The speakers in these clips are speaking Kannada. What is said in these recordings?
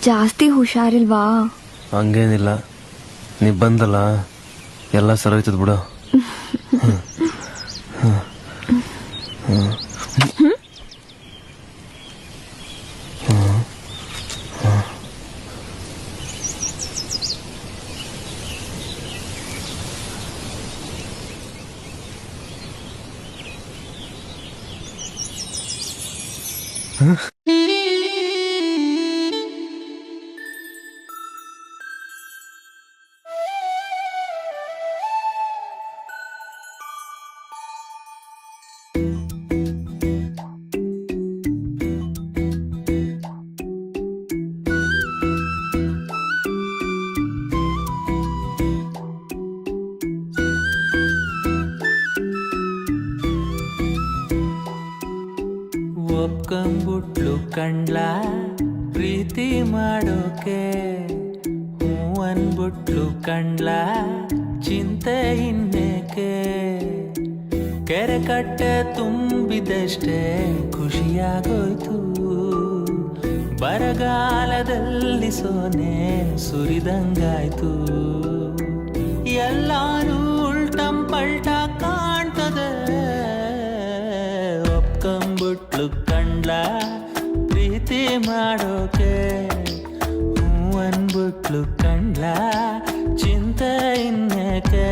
ಜಾಸ್ತಿ ಹುಷಾರಿಲ್ವಾ? ಹಂಗೇನಿಲ್ಲ, ನೀ ಬಂದಲ್ಲ ಎಲ್ಲ ಸರೋಯ್ತದ ಬಿಡು. ಒಪ್ಕೊಂಬಿಟ್ಲು ಕಂಡ್ಲ ಪ್ರೀತಿ ಮಾಡೋಕೆ, ಹೂ ಅನ್ಬಿಟ್ಲು ಕಂಡ್ಲ ಚಿಂತೆ ಇನ್ನೇಕೆ. ಕೆರೆ ಕಟ್ಟೆ ತುಂಬಿದಷ್ಟೇ ಖುಷಿಯಾಗೋಯ್ತು, ಬರಗಾಲದಲ್ಲಿ ಸೋನೆ ಸುರಿದಂಗಾಯ್ತು. ಎಲ್ಲಾನು ಉಲ್ಟಂ ಪಲ್ಟ ಕಾಣ್ತದೆ, ಒಪ್ಕೊಂಬಿಟ್ಲು ಕಂಡ್ಲ ಪ್ರೀತಿ ಮಾಡೋಕೆ, ಹೂ ಅನ್ಬಿಟ್ಲು ಕಂಡ್ಲ ಚಿಂತೆ ಇನ್ನೇಕೆ.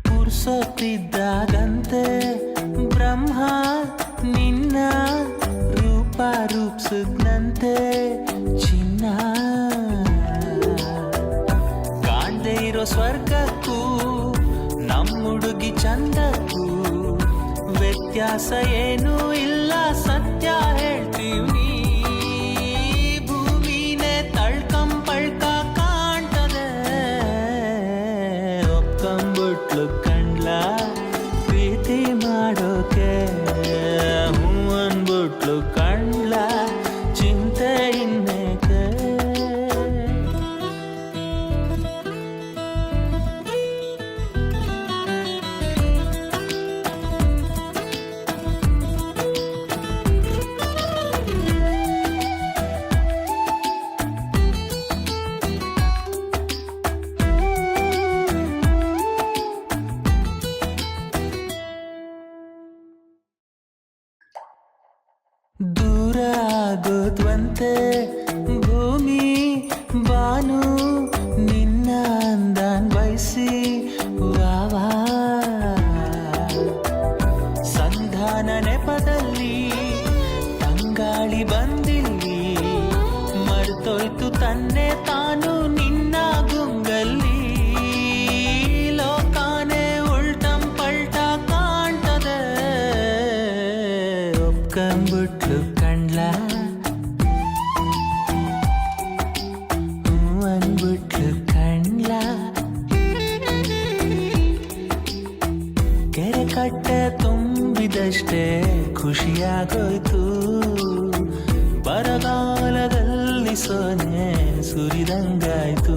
ಪುರ್ಸೊತ್ತಿದ್ದಾಗಂತೆ ಬ್ರಹ್ಮ ನಿನ್ನ ರೂಪ ರೂಪಿಸಿದ್ನಂತೆ ಚಿನ್ನ. ಕಾಣ್ದೇ ಇರೋ ಸ್ವರ್ಗಕ್ಕೂ ನಮ್ಮುಡುಗಿ ಚಂದಕ್ಕೂ ವ್ಯತ್ಯಾಸ ಏನೂ ಇಲ್ಲ, ಸತ್ಯ ಹೇಳ್ತೀವಿ. ಭೂಮಿನೇ ತಳ್ಕಂಪಳ್ಕ ಕಾಣ್ತದೆ, ಒಪ್ಕೊಂಬಿಟ್ಲು ಪ್ರೀತಿ ಮಾಡೋಕೆ, ಹೂ ಅನ್ಬಿಟ್ಲು ಕಂಡ್ಲ ಚಿಂತೆ ಇನ್ನೇಕೆ. ದೂರ ಆಗೋದ್ವಂತೆ ಭೂಮಿ ಬಾನು ನಿನ್ನ ಅಂದಾನ್ ಬಯಸಿ, ವಾವಾ ಸಂಧಾನ ನೆಪದಲ್ಲಿ ತಂಗಾಳಿ ಬಂದಿಲ್ಲಿ, ಮರ್ತೋಯ್ತು ತನ್ನೆ ತಾನು ನಿನ್ನ ಗುಂಗಲ್ಲಿ. ಲೋಕಾನೆ ಉಲ್ಟಂ ಪಲ್ಟ ಕಾಣ್ತದೆ, ಒಪ್ಕೊಂಬಿಟ್ಲು ಕಂಡ್ಲ ಹೂ ಅನ್ಬಿಟ್ಲು ಕಂಡ್ಲ. ಕೆರೆ ಕಟ್ಟೆ ತುಂಬಿದಷ್ಟೇ ಖುಷಿಯಾಗೋಯ್ತು, ಬರಗಾಲದಲ್ಲಿ ಸೋನೆ ಸುರಿದಂಗಾಯ್ತು.